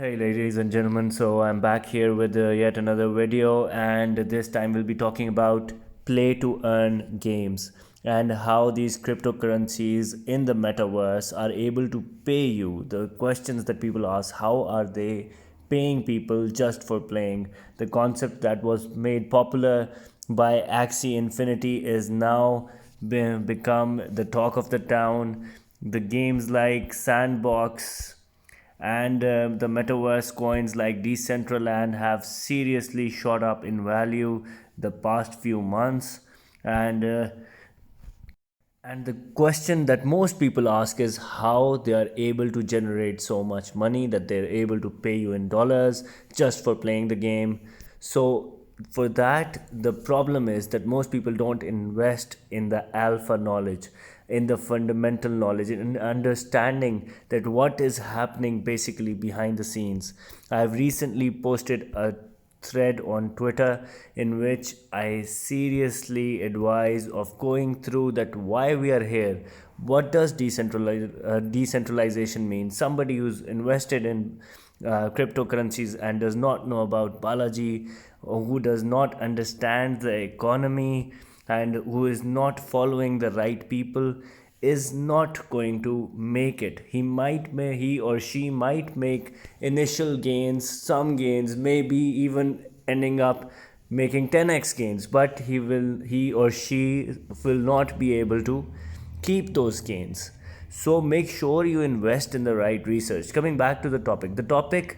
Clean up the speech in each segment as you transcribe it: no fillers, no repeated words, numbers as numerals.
Hey, ladies and gentlemen. So, I'm back here with yet another video, and this time we'll be talking about play to earn games and how these cryptocurrencies in the metaverse are able to pay you. The questions that people ask, how are they paying people just for playing? The concept that was made popular by Axie Infinity is now become the talk of the town. The games like Sandbox and the metaverse coins like Decentraland have seriously shot up in value the past few months. And uh, and the question that most people ask is how they are able to generate so much money that they're able to pay you in dollars just for playing the game. So, for that, the problem is that most people don't invest in the alpha knowledge, in the fundamental knowledge, in understanding that what is happening basically behind the scenes. I've recently posted a thread on Twitter in which I seriously advise of going through that why we are here. What does decentralization mean? Somebody who's invested in cryptocurrencies and does not know about Balaji, or who does not understand the economy and who is not following the right people is not going to make it. He or she might make initial gains, some gains, maybe even ending up making 10x gains, but he or she will not be able to keep those gains. So make sure you invest in the right research. Coming back to the topic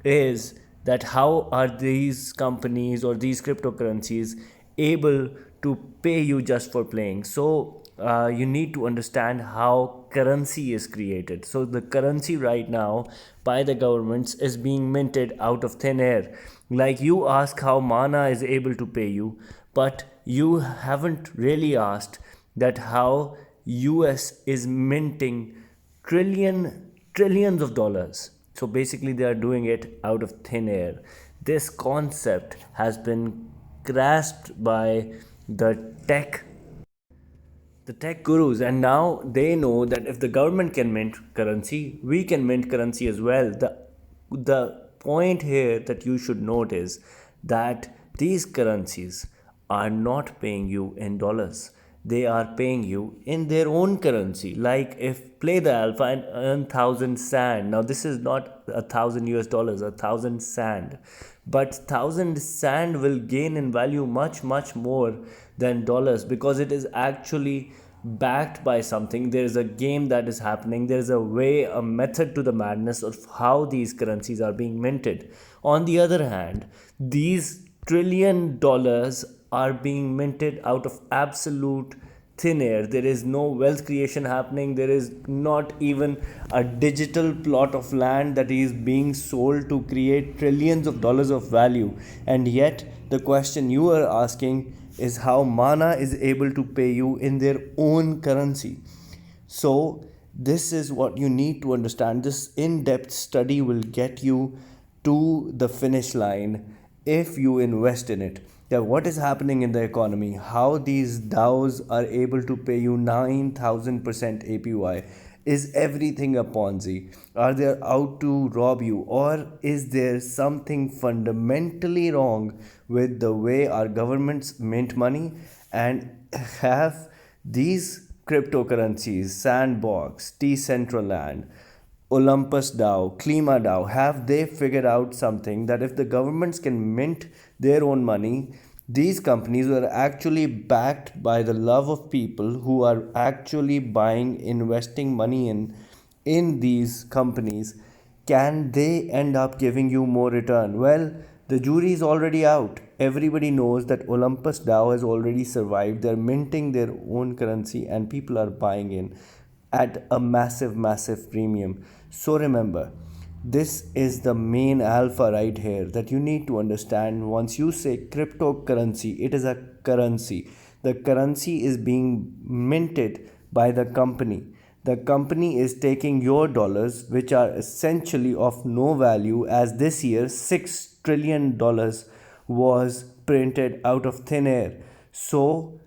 is that how are these companies or these cryptocurrencies able to pay you just for playing? So you need to understand how currency is created. So the currency right now by the governments is being minted out of thin air. Like, you ask how Mana is able to pay you, but you haven't really asked that how US is minting trillions of dollars. So basically, they are doing it out of thin air. This concept has been grasped by the tech the tech gurus, and now they know that if the government can mint currency, we can mint currency as well. The point here that you should note is that these currencies are not paying you in dollars, they are paying you in their own currency. Like, if play the alpha and earn 1,000 sand. Now this is not 1,000 US dollars, 1,000 sand, but 1,000 sand will gain in value much more than dollars, because it is actually backed by something. There is a game that is happening, there is a way, a method to the madness of how these currencies are being minted. On the other hand, these $1 trillion are being minted out of absolute thin air. There is no wealth creation happening. There is not even a digital plot of land that is being sold to create trillions of dollars of value. And yet, the question you are asking is how Mana is able to pay you in their own currency. So, this is what you need to understand. This in depth study will get you to the finish line if you invest in it. That what is happening in the economy, how these DAOs are able to pay you 9,000% APY. Is everything a Ponzi? Are they out to rob you? Or is there something fundamentally wrong with the way our governments mint money and have these cryptocurrencies, Sandbox, Decentraland, Olympus DAO, Klima DAO, have they figured out something that if the governments can mint their own money, these companies are actually backed by the love of people who are actually buying, investing money in these companies, can they end up giving you more return? Well, the jury is already out. Everybody knows that Olympus DAO has already survived. They're minting their own currency and people are buying in at a massive premium. So remember, this is the main alpha right here that you need to understand. Once you say cryptocurrency, it is a currency. The currency is being minted by the company. The company is taking your dollars, which are essentially of no value, as this year $6 trillion was printed out of thin air. So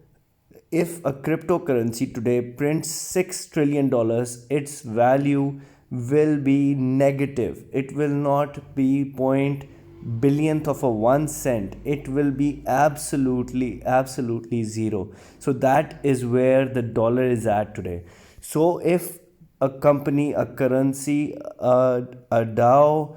if a cryptocurrency today prints $6 trillion, its value will be negative. It will not be point billionth of a 1 cent. It will be absolutely zero. So that is where the dollar is at today. So if a company, a currency, a DAO,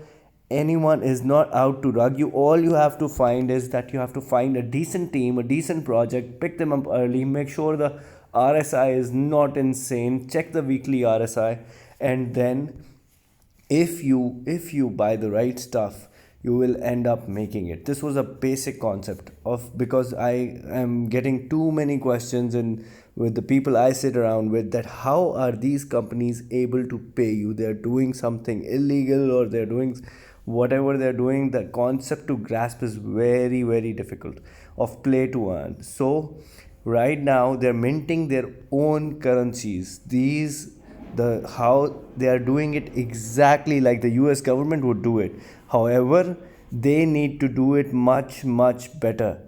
anyone is not out to rug you, all you have to find is that you have to find a decent team, a decent project, pick them up early, make sure the RSI is not insane, check the weekly RSI, and then if you buy the right stuff, you will end up making it. This was a basic concept of, because I am getting too many questions and with the people I sit around with, that how are these companies able to pay you? They're doing something illegal or they're doing whatever they're doing. The concept to grasp is very difficult of play to earn. So right now they're minting their own currencies. The how they are doing it exactly like the US government would do it. However, they need to do it much better.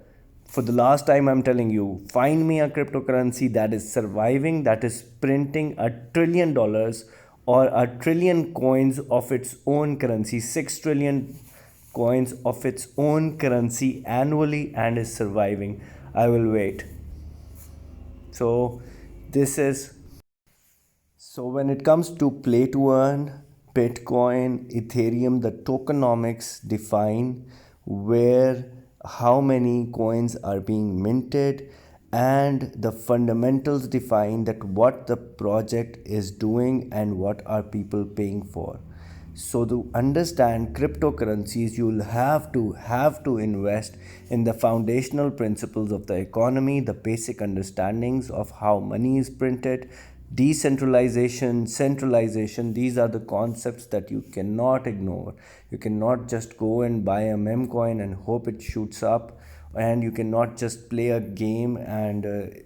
For the last time, I'm telling you, find me a cryptocurrency that is surviving, that is printing $1 trillion or $1 trillion coins of its own currency, 6 trillion coins of its own currency annually, and is surviving. I will wait. So this is so when it comes to play to earn, Bitcoin, Ethereum, the tokenomics define where how many coins are being minted, and the fundamentals define that what the project is doing and what are people paying for. So to understand cryptocurrencies, you'll have to invest in the foundational principles of the economy, the basic understandings of how money is printed, decentralization, centralization. These are the concepts that you cannot ignore. You cannot just go and buy a meme coin and hope it shoots up, and you cannot just play a game and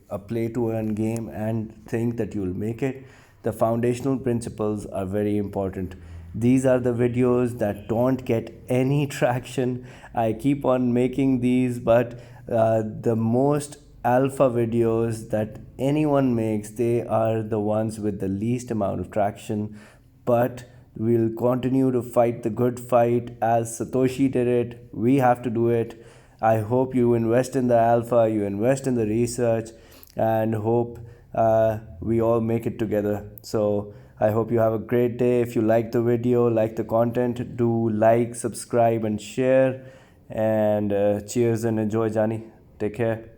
a play to earn game and think that you'll make it. The foundational principles are very important. These are the videos that don't get any traction. I keep on making these, but the most alpha videos that anyone makes, they are the ones with the least amount of traction. But we'll continue to fight the good fight as Satoshi did it. We have to do it. I hope you invest in the alpha, you invest in the research, and hope we all make it together. So I hope you have a great day. If you like the video, like the content, do like, subscribe, and share. And cheers and enjoy, Johnny. Take care.